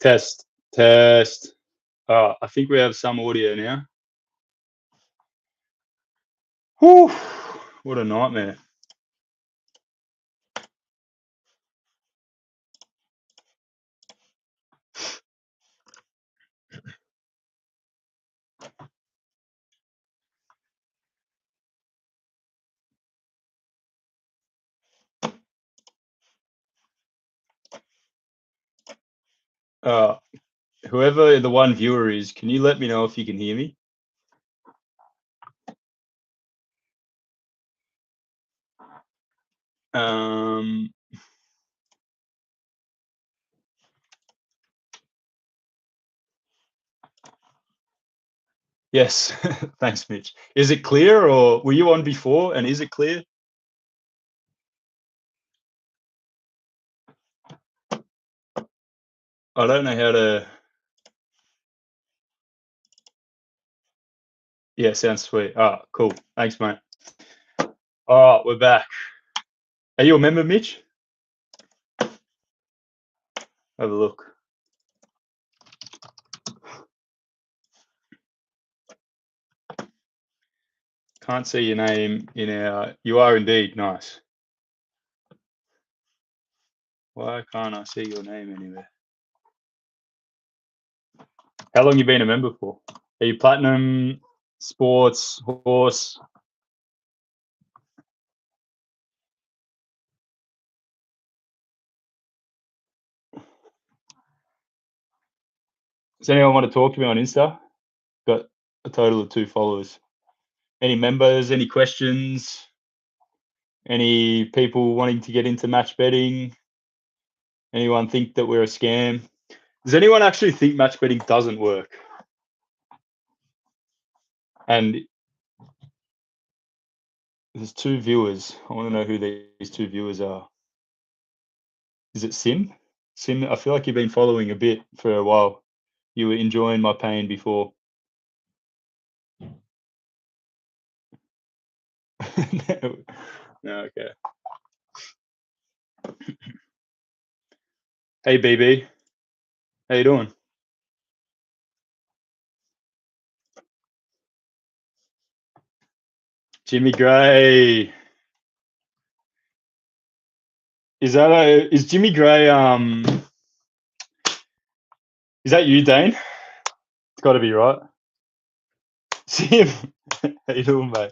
Test, test. I think we have some audio now. Whew, what a nightmare. Whoever the one viewer is, can you let me know if you can hear me? Yes, thanks, Mitch. Is it clear, or were you on before, and is it clear? I don't know how to... Yeah, sounds sweet. Cool. Thanks, mate. All right, we're back. Are you a member, Mitch? Have a look. Can't see your name in our... You are indeed. Nice. Why can't I see your name anywhere? How long you been a member for? Are you platinum, sports, horse? Does anyone want to talk to me on Insta? Got a total of 2 followers. Any members? Any questions? Any people wanting to get into match betting? Anyone think that we're a scam? Does anyone actually think match betting doesn't work? And there's 2 viewers. I want to know who these 2 viewers are. Is it Sim? Sim, I feel like you've been following a bit for a while. You were enjoying my pain before. No, okay. Hey, BB. How you doing? Jimmy Gray. Is Jimmy Gray, is that you, Dane? It's got to be, right? Sim, how you doing, mate?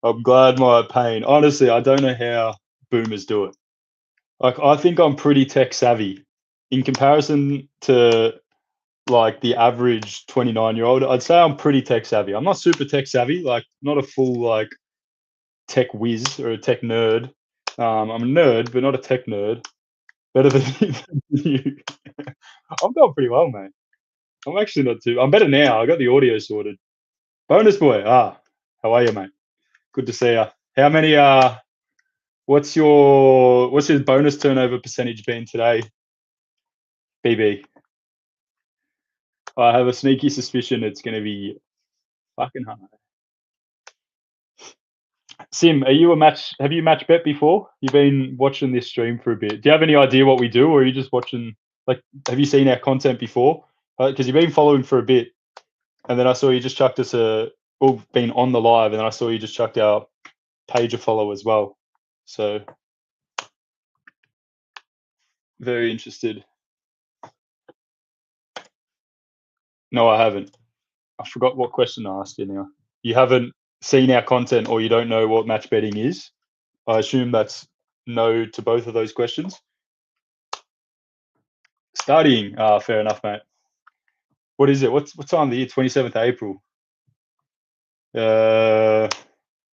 I'm glad my pain. Honestly, I don't know how boomers do it. Like, I think I'm pretty tech savvy in comparison to like the average 29-year-old. I'd say I'm pretty tech savvy. I'm not super tech savvy, like not a full like tech whiz or a tech nerd. I'm a nerd, but not a tech nerd. Better than you. I'm going pretty well, mate. I'm actually not too. I'm better now. I got the audio sorted. Bonus boy. How are you, mate? Good to see you. How many? What's your bonus turnover percentage been today, BB? I have a sneaky suspicion it's going to be fucking hard. Sim, have you match bet before? You've been watching this stream for a bit. Do you have any idea what we do, or are you just watching? Like, have you seen our content before? Because you've been following for a bit, and then I saw you just chucked us been on the live, and then I saw you just chucked our page a follow as well. So very interested. No, I haven't. I forgot what question I asked you now. You haven't seen our content, or you don't know what match betting is? I assume that's no to both of those questions. Studying. Fair enough, mate. What is it? What's time of the year? 27th April.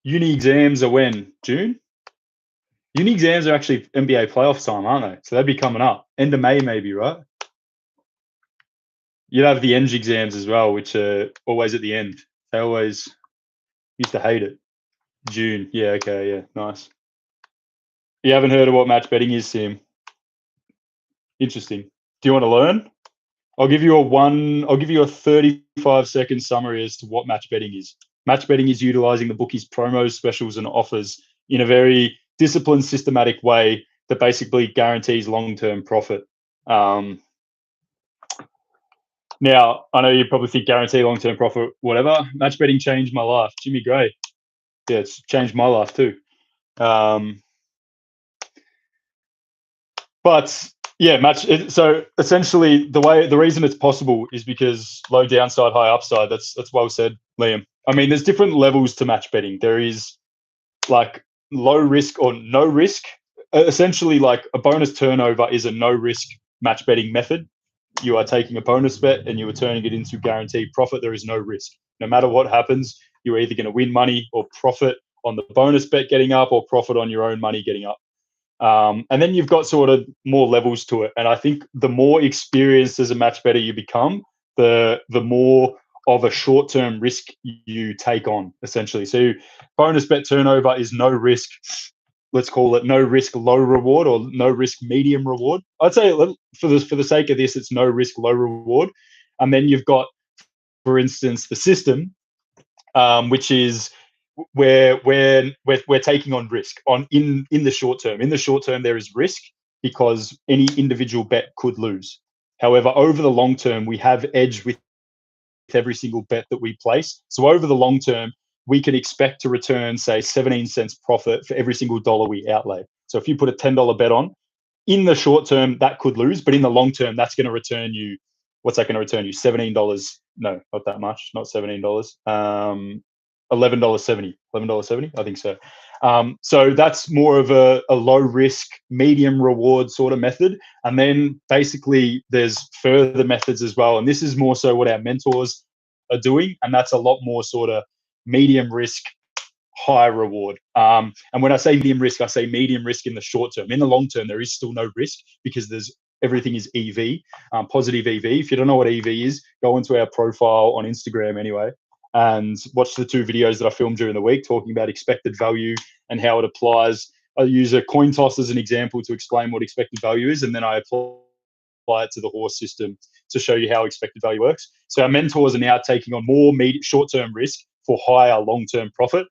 Uni exams are when? June? Uni exams are actually NBA playoff time, aren't they? So they'd be coming up. End of May, maybe, right? You'd have the Eng exams as well, which are always at the end. They always used to hate it. June. Yeah, okay, yeah, nice. You haven't heard of what match betting is, Sim? Interesting. Do you want to learn? I'll give you a 35-second summary as to what match betting is. Match betting is utilizing the bookies' promos, specials, and offers in a very disciplined, systematic way that basically guarantees long-term profit. Now, I know you probably think guarantee long-term profit, whatever. Match betting changed my life. Jimmy Gray. Yeah, it's changed my life too. But yeah, so essentially, the reason it's possible is because low downside, high upside. That's well said, Liam. I mean, there's different levels to match betting. There is like low risk or no risk. Essentially, like a bonus turnover is a no risk match betting method. You are taking a bonus bet and you are turning it into guaranteed profit. There is no risk. No matter what happens, you're either going to win money or profit on the bonus bet getting up or profit on your own money getting up. And then you've got sort of more levels to it. And I think the more experienced as a match better you become, the more of a short-term risk you take on, essentially. So bonus bet turnover is no risk. Let's call it no risk, low reward, or no risk, medium reward. I'd say for the sake of this, it's no risk, low reward. And then you've got, for instance, the system, which is where we're taking on risk in the short term. In the short term, there is risk because any individual bet could lose. However, over the long term, we have edge with every single bet that we place. So over the long term, we can expect to return, say, 17 cents profit for every single dollar we outlay. So if you put a $10 bet on, in the short term, that could lose, but in the long term, that's going to return you. What's that going to return you? $17? No, not that much. Not $17. $11.70. $11.70. I think so. So that's more of a low risk, medium reward sort of method. And then basically there's further methods as well. And this is more so what our mentors are doing. And that's a lot more sort of medium risk, high reward. And when I say medium risk, I say medium risk in the short term. In the long term, there is still no risk because everything is EV, positive EV. If you don't know what EV is, go into our profile on Instagram anyway, and watch the 2 videos that I filmed during the week talking about expected value and how it applies. I use a coin toss as an example to explain what expected value is, and then I apply it to the horse system to show you how expected value works. So our mentors are now taking on more short-term risk for higher long-term profit.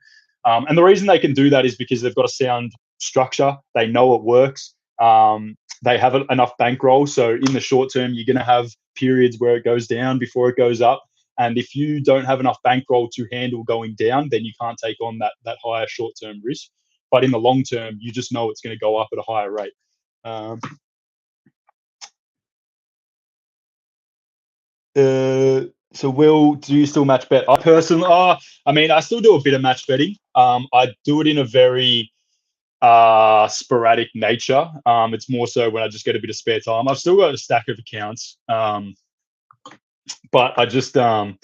And the reason they can do that is because they've got a sound structure. They know it works. They have enough bankroll. So in the short term, you're going to have periods where it goes down before it goes up. And if you don't have enough bankroll to handle going down, then you can't take on that higher short-term risk. But in the long term, you just know it's going to go up at a higher rate. So Will, do you still match bet? I personally, I mean, I still do a bit of match betting. I do it in a very sporadic nature. It's more so when I just get a bit of spare time. I've still got a stack of accounts, but I just, to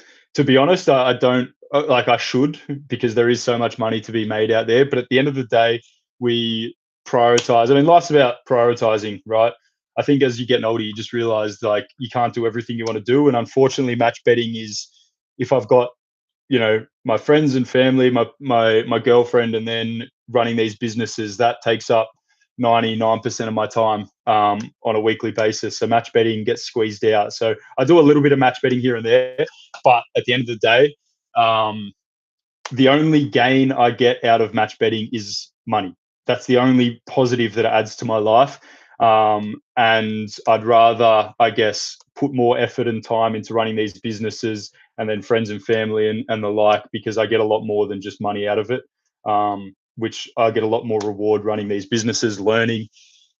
be honest, I don't like. I should, because there is so much money to be made out there. But at the end of the day, we prioritize. I mean, life's about prioritizing, right? I think as you get older, you just realize like you can't do everything you want to do, and unfortunately, match betting is, if I've got, my friends and family, my girlfriend, and then running these businesses, that takes up 99% of my time on a weekly basis. So match betting gets squeezed out. So I do a little bit of match betting here and there, but at the end of the day, the only gain I get out of match betting is money. That's the only positive that it adds to my life. And I'd rather, I guess, put more effort and time into running these businesses and then friends and family and the like, because I get a lot more than just money out of it, which I get a lot more reward running these businesses, learning,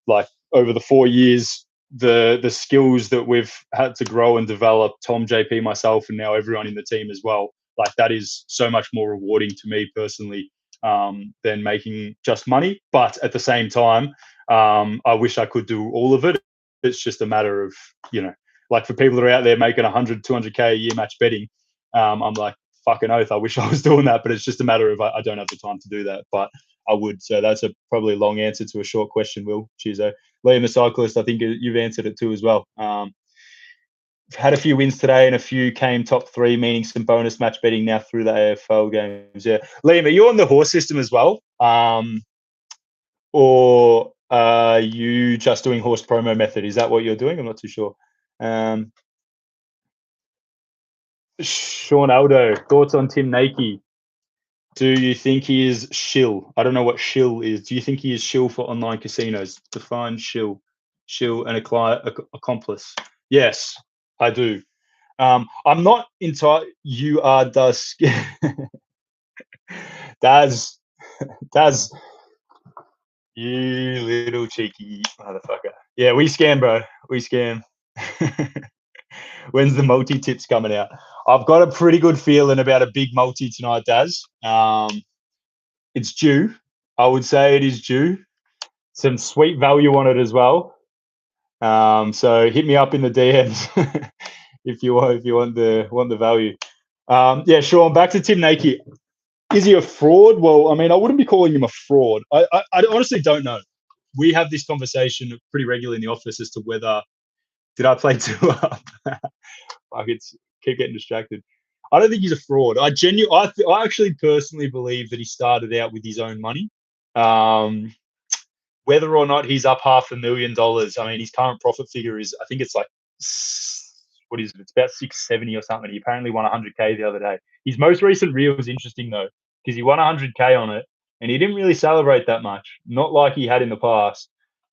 like over the 4 years, the skills that we've had to grow and develop, Tom, JP, myself, and now everyone in the team as well. Like that is so much more rewarding to me personally than making just money. But at the same time, I wish I could do all of it. It's just a matter of, like for people that are out there making 100, 200K a year match betting, I'm like, fucking oath, I wish I was doing that. But it's just a matter of I don't have the time to do that. But I would. So that's probably a long answer to a short question, Will. Cheers, Liam the cyclist, I think you've answered it too as well. Had a few wins today and a few came top 3, meaning some bonus match betting now through the AFL games. Yeah, Liam, are you on the horse system as well, or are you just doing horse promo method? Is that what you're doing? I'm not too sure. Sean Aldo, thoughts on Tim Nakey? Do you think he is shill? I don't know what shill is. Do you think he is shill for online casinos? Define shill. Shill and accomplice. Yes, I do. I'm not entirely. You are the Daz. Daz. You little cheeky motherfucker. Yeah, we scam, bro. We scam. When's the multi tips coming out? I've got a pretty good feeling about a big multi tonight, Daz. It's due. I would say it is due. Some sweet value on it as well. So hit me up in the DMs if you want the value. Yeah, Sean. Back to Tim Nakey. Is he a fraud? Well, I mean, I wouldn't be calling him a fraud. I honestly don't know. We have this conversation pretty regularly in the office as to whether did I play too up. I keep getting distracted. I don't think he's a fraud. I actually personally believe that he started out with his own money. Whether or not he's up $500,000, I mean, his current profit figure is, I think it's like, what is it? It's about 670 or something. He apparently won 100K the other day. His most recent reel was interesting though, because he won 100K on it, and he didn't really celebrate that much, not like he had in the past.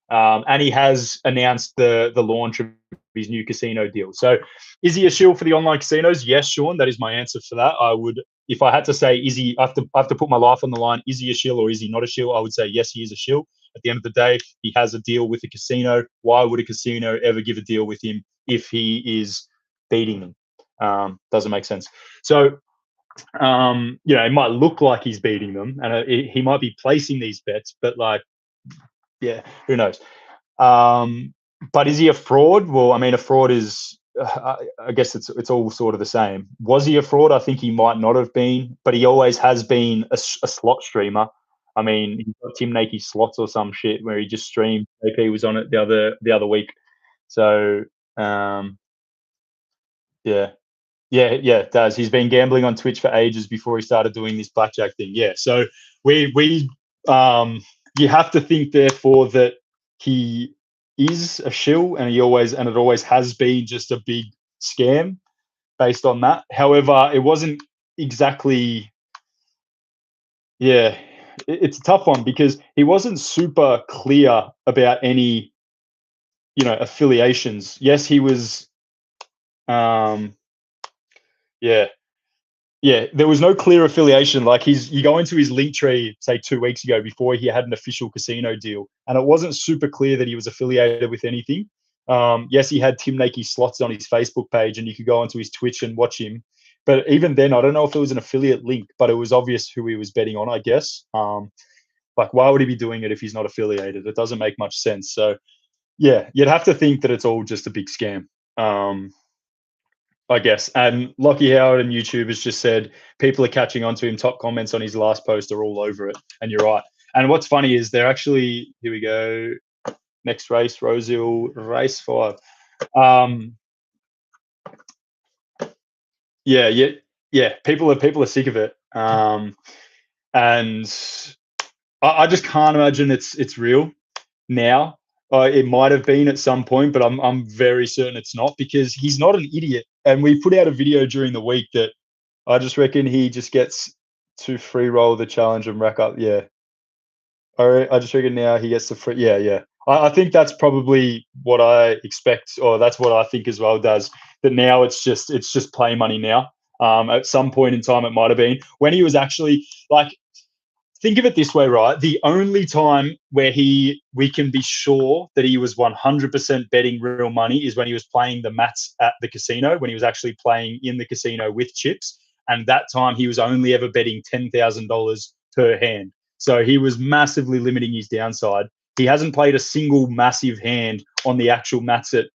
And he has announced the launch of his new casino deal. So, is he a shill for the online casinos? Yes, Sean. That is my answer for that. I would, if I had to say, is he? I have to put my life on the line. Is he a shill or is he not a shill? I would say yes, he is a shill. At the end of the day, he has a deal with a casino. Why would a casino ever give a deal with him if he is beating them? Doesn't make sense. So, it might look like he's beating them, and he might be placing these bets, but like, yeah, who knows? But is he a fraud? Well, I mean, a fraud is, I guess it's all sort of the same. Was he a fraud? I think he might not have been, but he always has been a slot streamer. I mean, he got Tim Nakey slots or some shit where he just streamed. AP was on it the other week. So, yeah. Yeah, it does. He's been gambling on Twitch for ages before he started doing this blackjack thing. Yeah, so we you have to think therefore that he is a shill, and it always has been just a big scam based on that. However, it wasn't exactly. Yeah, it's a tough one because he wasn't super clear about any affiliations. Yes, he was. Yeah, Yeah, there was no clear affiliation. Like you go into his link tree, say 2 weeks ago, before he had an official casino deal, and it wasn't super clear that he was affiliated with anything. Yes, he had Tim Nakey slots on his Facebook page, and you could go onto his Twitch and watch him. But even then, I don't know if it was an affiliate link, but it was obvious who he was betting on, I guess. Like, why would he be doing it if he's not affiliated? It doesn't make much sense. So, yeah, you'd have to think that it's all just a big scam. I guess. And Lockie Howard and YouTube has just said people are catching on to him. Top comments on his last post are all over it. And you're right. And what's funny is they're actually, here we go. Next race, Rosehill, race 5. Yeah. People are sick of it. And I just can't imagine it's real now. It might have been at some point, but I'm very certain it's not, because he's not an idiot. And we put out a video during the week that I just reckon he just gets to free roll the challenge and rack up. Yeah, I just reckon now he gets to free. Yeah. I think that's probably what I expect, or that's what I think as well. Does that now? It's just play money now. At some point in time, it might have been when he was actually like. Think of it this way, right? The only time where we can be sure that he was 100% betting real money is when he was playing the mats at the casino, when he was actually playing in the casino with chips. And that time he was only ever betting $10,000 per hand. So he was massively limiting his downside. He hasn't played a single massive hand on the actual mats at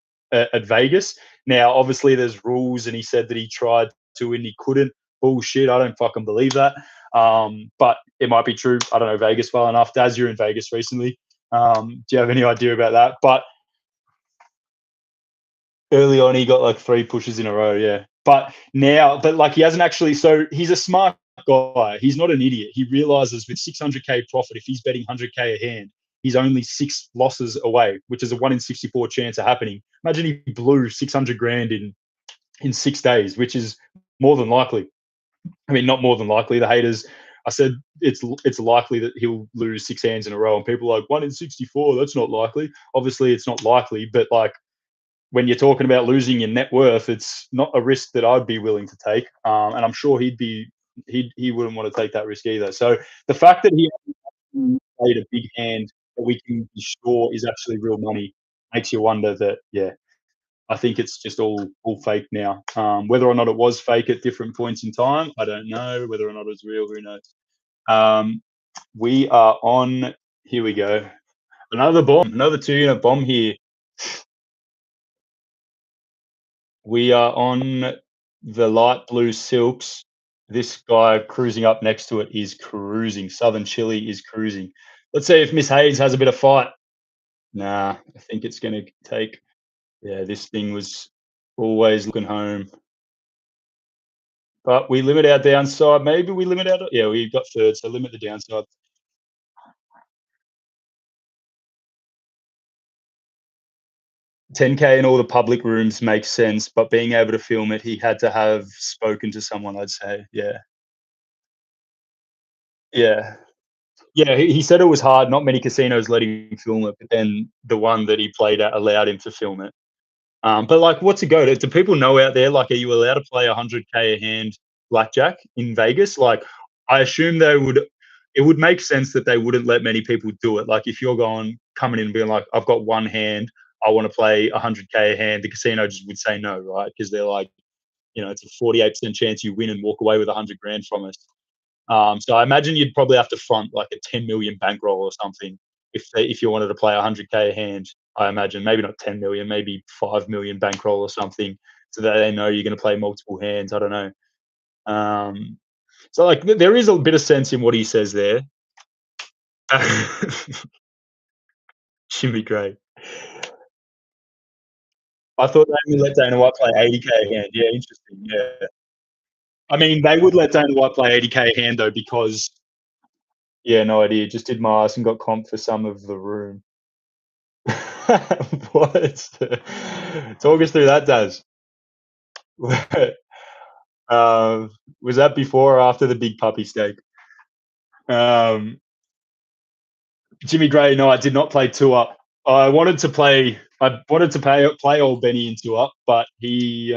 Vegas. Now, obviously, there's rules, and he said that he tried to and he couldn't. Bullshit. I don't fucking believe that. But it might be true. I don't know Vegas well enough. Daz, you're in Vegas recently. Do you have any idea about that? But early on, he got like 3 pushes in a row. Yeah. But like he hasn't actually. So he's a smart guy. He's not an idiot. He realizes with 600K profit, if he's betting 100K a hand, he's only 6 losses away, which is a 1 in 64 chance of happening. Imagine he blew 600 grand in 6 days, which is more than likely. I mean, not more than likely. The haters, I said it's likely that he'll lose 6 hands in a row, and people are like 1 in 64. That's not likely. Obviously, it's not likely, but like when you're talking about losing your net worth, it's not a risk that I'd be willing to take. And I'm sure he wouldn't want to take that risk either. So the fact that he played a big hand that we can be sure is actually real money makes you wonder that, yeah, I think it's just all fake now. Whether or not it was fake at different points in time, I don't know. Whether or not it's real, who knows? Um, we are on. Here we go. Another bomb, another 2 unit bomb here. We are on the light blue silks. This guy cruising up next to it is cruising. Southern Chili is cruising. Let's see if Miss Hayes has a bit of fight. Nah, I think it's going to take. Yeah, this thing was always looking home. But we limit our downside. Maybe we limit our. Yeah, we got third, so limit the downside. 10K in all the public rooms makes sense, but being able to film it, he had to have spoken to someone, I'd say. Yeah. Yeah. Yeah, he said it was hard. Not many casinos let him film it, but then the one that he played at allowed him to film it. But like, what's a go? Do people know out there? Like, are you allowed to play 100K a hand blackjack in Vegas? Like, I assume they would. It would make sense that they wouldn't let many people do it. Like, if you're coming in and being like, I've got one hand, I want to play 100K a hand, the casino just would say no, right? Because they're like, it's a 48% chance you win and walk away with 100 grand from us. So I imagine you'd probably have to front like a 10 million bankroll or something if you wanted to play 100K a hand. I imagine maybe not 10 million, maybe 5 million bankroll or something, so that they know you're going to play multiple hands. I don't know. Um, so like there is a bit of sense in what he says there. Jimmy Gray. I thought they would let Dana White play 80K a hand. Yeah, interesting. Yeah. I mean, they would let Dana White play 80K a hand though, because yeah, no idea. Just did my ass and got comp for some of the room. What? Talk us through that, Daz. Was that before or after the big puppy steak? Um, Jimmy Gray, no, I did not play two up. I wanted to play. I wanted to play old Benny in two up, but he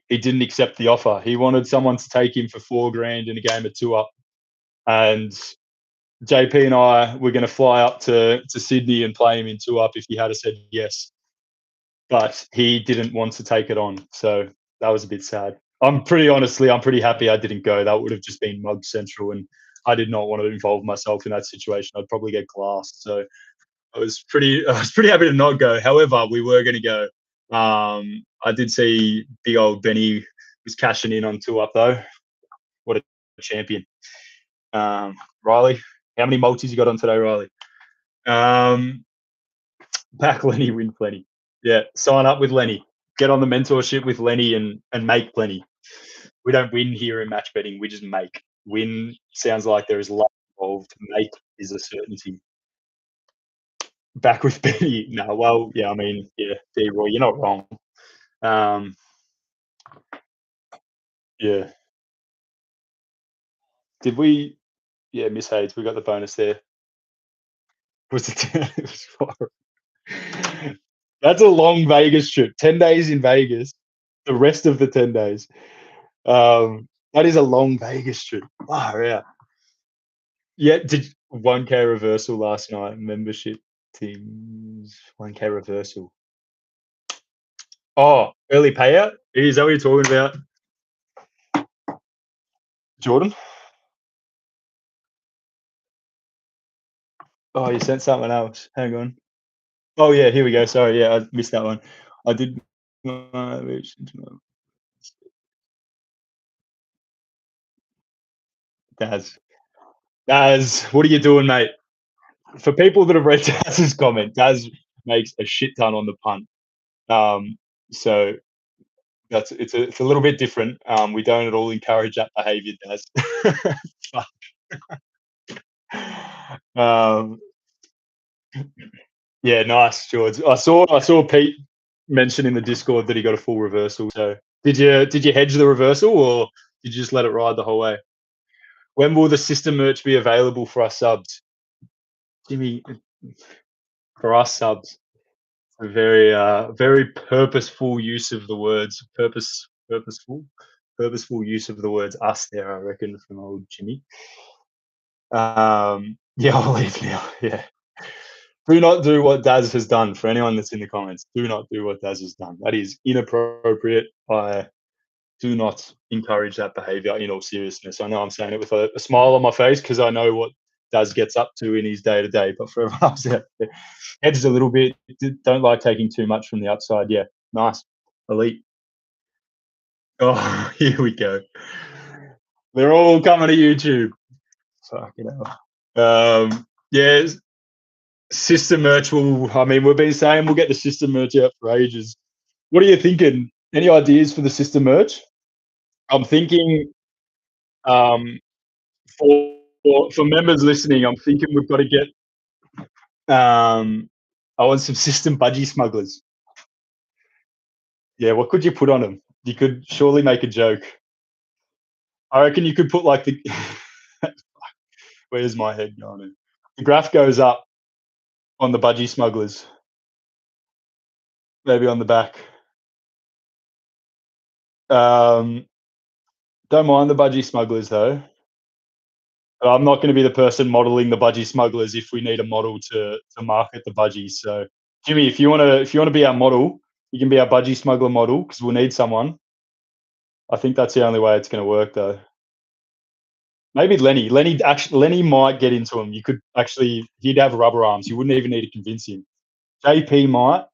didn't accept the offer. He wanted someone to take him for 4 grand in a game of two up, and JP and I were going to fly up to Sydney and play him in two up if he had said yes, but he didn't want to take it on. So that was a bit sad. I'm pretty happy I didn't go. That would have just been mug central, and I did not want to involve myself in that situation. I'd probably get glassed. So I was pretty happy to not go. However, we were going to go. I did see big old Benny was cashing in on two up though. What a champion. Riley, how many multis you got on today, Riley? Back Lenny, win plenty. Yeah, sign up with Lenny. Get on the mentorship with Lenny and make plenty. We don't win here in match betting. We just make. Win sounds like there is luck involved. Make is a certainty. Back with Benny. No, well, yeah, I mean, yeah, D-Roy, you're not wrong. Um, yeah. Did we? Yeah, Miss Hayes, we got the bonus there. Was it? It was That's a long Vegas trip. 10 days in Vegas. The rest of the 10 days. That is a long Vegas trip. Wow, yeah. Yeah, did 1K reversal last night. Membership teams 1K reversal. Oh, early payout? Is that what you're talking about, Jordan? Oh, you sent something else. Hang on. Oh yeah, here we go. Sorry, yeah, I missed that one. I did. Daz, Daz, what are you doing, mate? For people that have read Daz's comment, Daz makes a shit ton on the punt. So it's a little bit different. We don't at all encourage that behaviour, Daz. um, yeah, nice, George. I saw Pete mention in the Discord that he got a full reversal. So did you hedge the reversal, or did you just let it ride the whole way? When will the system merch be available for us subs? Jimmy, for us subs. very purposeful use of the words. Purposeful use of the words us there, I reckon, from old Jimmy. Yeah, I'll leave now. Yeah. Do not do what Daz has done. For anyone that's in the comments, do not do what Daz has done. That is inappropriate. I do not encourage that behaviour in all seriousness. I know I'm saying it with a smile on my face because I know what Daz gets up to in his day to day. But for everyone else out there, hedges a little bit. Don't like taking too much from the upside. Yeah, nice, elite. Oh, here we go. They're all coming to YouTube. Fucking hell. Yeah, system merch will. I mean, we've been saying we'll get the system merch out for ages. What are you thinking? Any ideas for the system merch? I'm thinking um, for members listening, I'm thinking we've got to get. I want some system budgie smugglers. Yeah, what could you put on them? You could surely make a joke. I reckon you could put like the. Where's my head going? The graph goes up on the budgie smugglers, maybe on the back. Um, don't mind the budgie smugglers though. I'm not going to be the person modeling the budgie smugglers if we need a model to market the budgies. So, Jimmy, if you want to be our model, you can be our budgie smuggler model because we'll need someone. I think that's the only way it's going to work, though. Maybe Lenny. Lenny might get into him. You could actually. He'd have rubber arms. You wouldn't even need to convince him. JP might.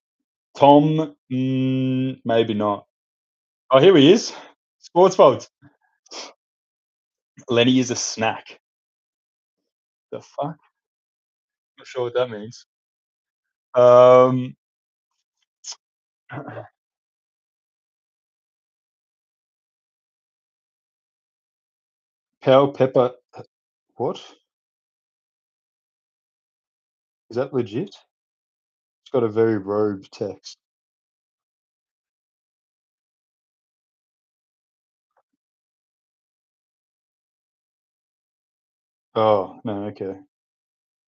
Tom, maybe not. Oh, here he is. Sports folks. Lenny is a snack. The fuck? Not sure what that means. Um, Pal Pepper. What? Is that legit? It's got a very rogue text. Oh, no, okay.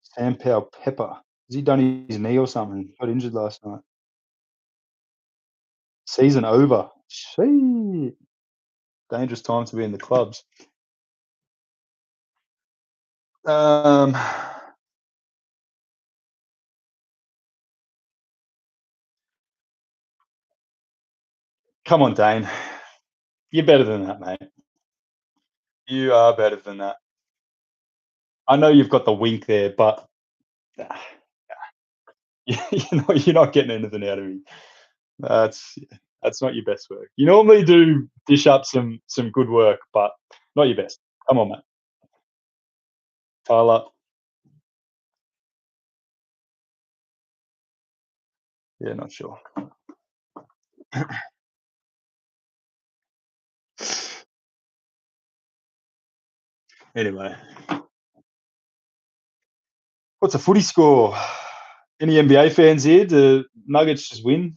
Sam Powell Pepper. Has he done his knee or something? Got injured last night. Season over. Shit. Dangerous time to be in the clubs. Um, come on, Dane. You're better than that, mate. You are better than that. I know you've got the wink there, but you're not getting anything out of me. That's that's not your best work. You normally do dish up some good work, but not your best. Come on, mate. Tyler. Yeah, not sure. Anyway, what's a footy score? Any NBA fans here? The Nuggets just win?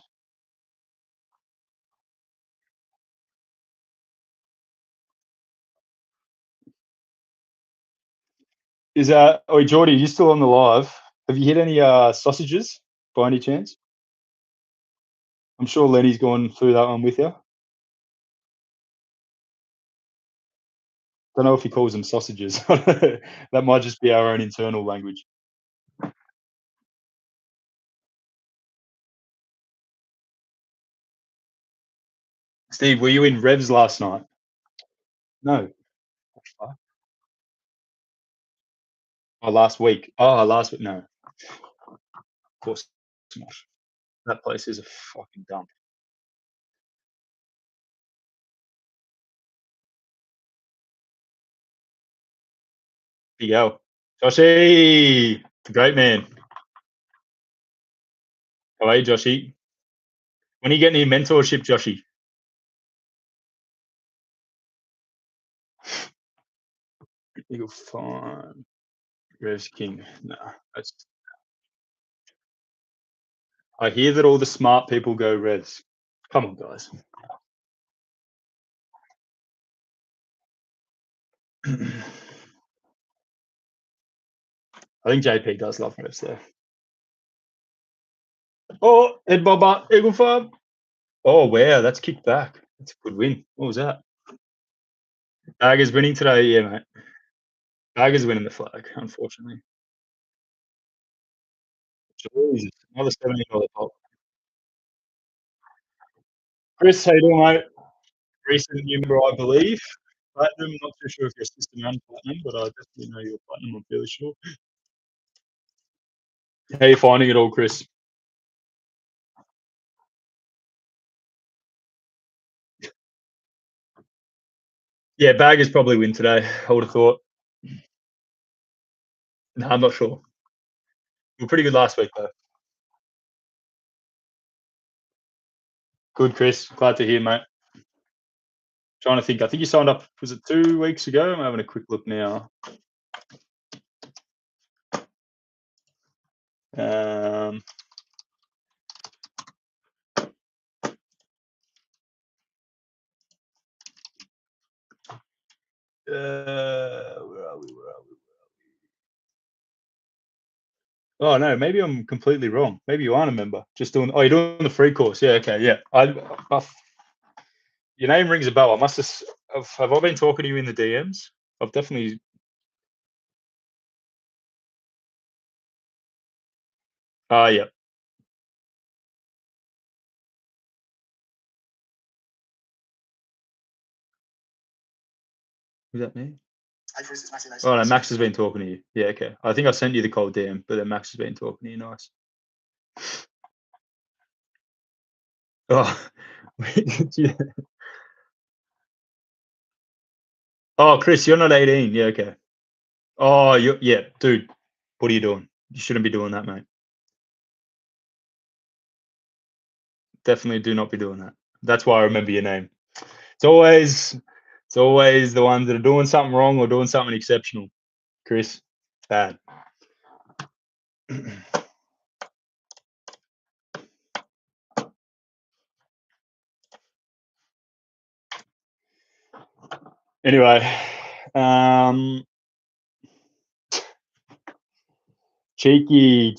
Is oh Geordie, you still on the live? Have you hit any sausages by any chance? I'm sure Lenny's gone through that one with you. Don't know if he calls them sausages. That might just be our own internal language. Steve, were you in Revs last night? No. Oh, last week. Oh, last week. No, of course not. That place is a fucking dump. Big L. Joshy, the great man. How are you, Joshy? When are you getting your mentorship, Joshy? Eagle Farm. Revs King. No, that's. I hear that all the smart people go Revs. Come on, guys. I think JP does love Revs though. Oh, Ed Bobber, Eagle Farm. Oh, wow, that's kicked back. That's a good win. What was that? Tigers winning today, yeah, mate. Tigers winning the flag, unfortunately. Jesus, another $70 pop. Chris, how you doing, mate? Recent new member, I believe. Platinum, not too sure if you're system and platinum, but I definitely know you're platinum, I'm fairly sure. How you finding it all, Chris? Yeah, Baggers probably win today, I would have thought. No, I'm not sure. We were pretty good last week, though. Good, Chris. Glad to hear, mate. Trying to think. I think you signed up, was it 2 weeks ago? I'm having a quick look now. Um, where are we? Oh no, maybe I'm completely wrong. Maybe you aren't a member. Just doing. Oh, you're doing the free course. Yeah. Okay. Yeah. Your name rings a bell. I must have I been talking to you in the DMs? I've definitely. Yeah. Was that me? Oh no, Max has been talking to you. Yeah. Okay. I think I sent you the cold DM, but then Max has been talking to you. Nice. Oh. Yeah. Oh, Chris, you're not 18. Yeah. Okay. Oh, yeah, dude. What are you doing? You shouldn't be doing that, mate. Definitely do not be doing that. That's why I remember your name. It's always it's always the ones that are doing something wrong or doing something exceptional. Chris, bad. Anyway, cheeky.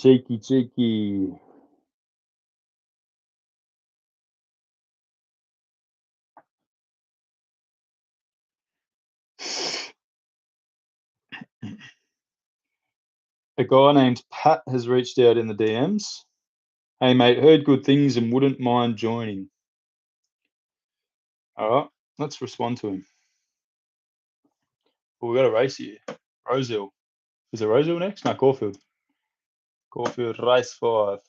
A guy named Pat has reached out in the DMs. Hey mate, heard good things and wouldn't mind joining. All right, let's respond to him. Well, we got a race here. Rosehill. Is it Rosehill next? No, Caulfield. Caulfield race 5.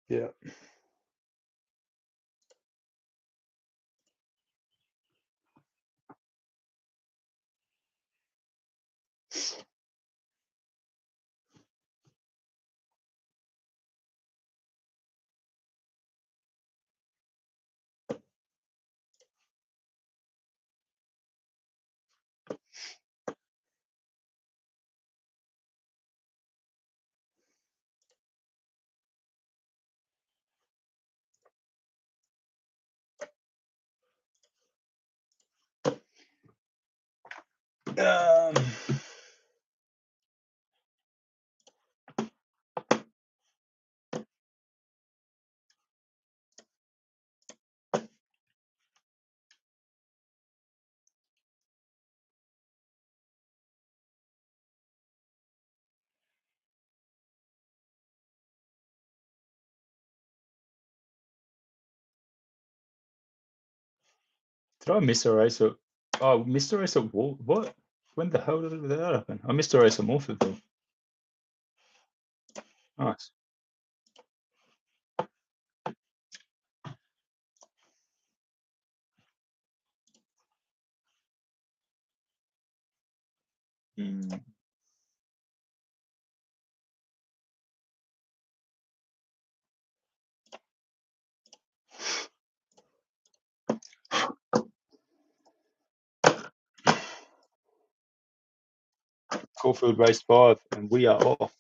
Yeah. Um, did I miss a race? Oh, missed a race at what? When the hell did that happen? I missed a race at Morpheville. Nice. Mm. Caulfield race 5, and we are off.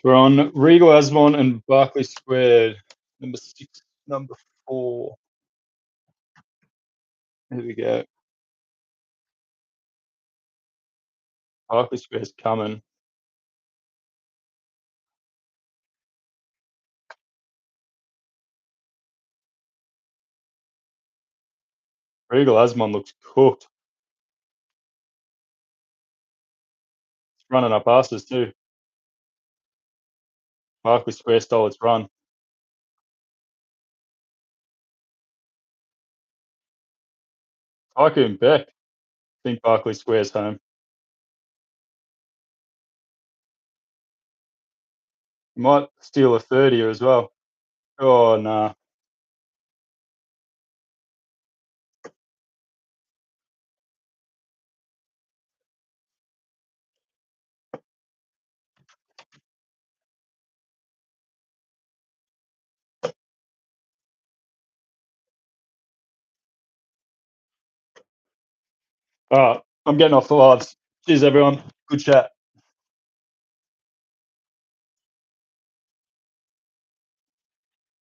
We're on Regal Asmont and Barclay Squared. Number 6, number 4. Here we go. Barclay Square's coming. Regal Asmont looks cooked. It's running up passes too. Barclay Square stole its run. Tycoon Beck. I think Barclay Square's home. He might steal a third here as well. Oh, nah. All right, I'm getting off the lives. Cheers, everyone. Good chat.